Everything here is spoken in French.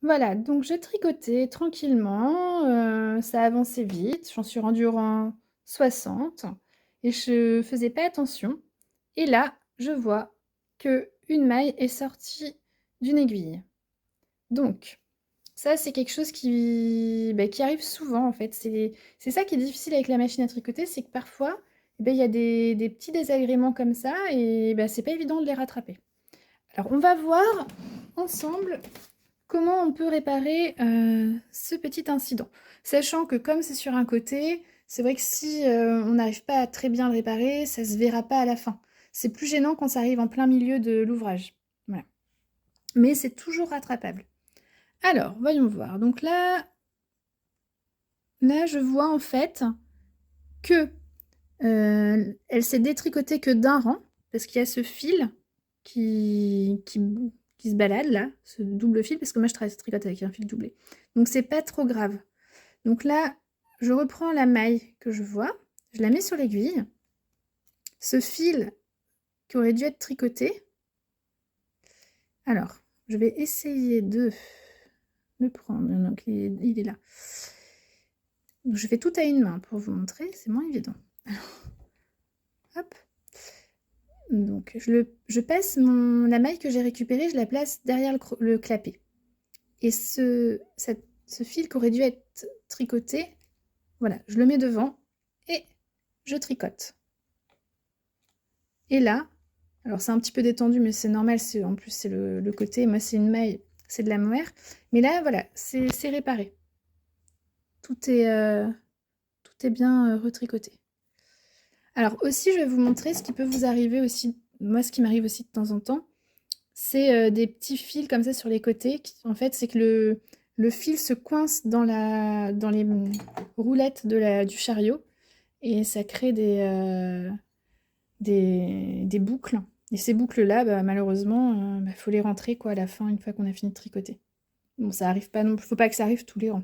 Voilà, donc je tricotais tranquillement, ça avançait vite, j'en suis rendue au rang 60 et je faisais pas attention et là, je vois qu'une maille est sortie d'une aiguille. Donc ça, c'est quelque chose qui arrive souvent, en fait. C'est ça qui est difficile avec la machine à tricoter, c'est que parfois, il y a des petits désagréments comme ça et c'est pas évident de les rattraper. Alors, on va voir ensemble comment on peut réparer ce petit incident. Sachant que comme c'est sur un côté, c'est vrai que si on n'arrive pas à très bien le réparer, ça se verra pas à la fin. C'est plus gênant quand ça arrive en plein milieu de l'ouvrage. Voilà. Mais c'est toujours rattrapable. Alors, voyons voir. Donc là, je vois en fait que elle s'est détricotée que d'un rang, parce qu'il y a ce fil qui se balade là, ce double fil, parce que moi je tricote avec un fil doublé. Donc c'est pas trop grave. Donc là, je reprends la maille que je vois, je la mets sur l'aiguille. Ce fil qui aurait dû être tricoté. Alors, je vais essayer de le prendre. Donc il est là. Donc, je fais tout à une main pour vous montrer, c'est moins évident. Alors, hop. Donc je passe la maille que j'ai récupérée, je la place derrière le clapet. Et ce fil qui aurait dû être tricoté, voilà, je le mets devant et je tricote. Et là, alors c'est un petit peu détendu, mais c'est normal, en plus c'est le côté, moi c'est une maille, c'est de la mohair. Mais là, voilà, c'est réparé. Tout est bien retricoté. Alors aussi, je vais vous montrer ce qui peut vous arriver aussi, moi ce qui m'arrive aussi de temps en temps, c'est des petits fils comme ça sur les côtés. En fait, c'est que le fil se coince dans les roulettes du chariot et ça crée des boucles. Et ces boucles-là, malheureusement, faut les rentrer quoi, à la fin, une fois qu'on a fini de tricoter. Bon, ça arrive pas non plus, faut pas que ça arrive tous les rangs.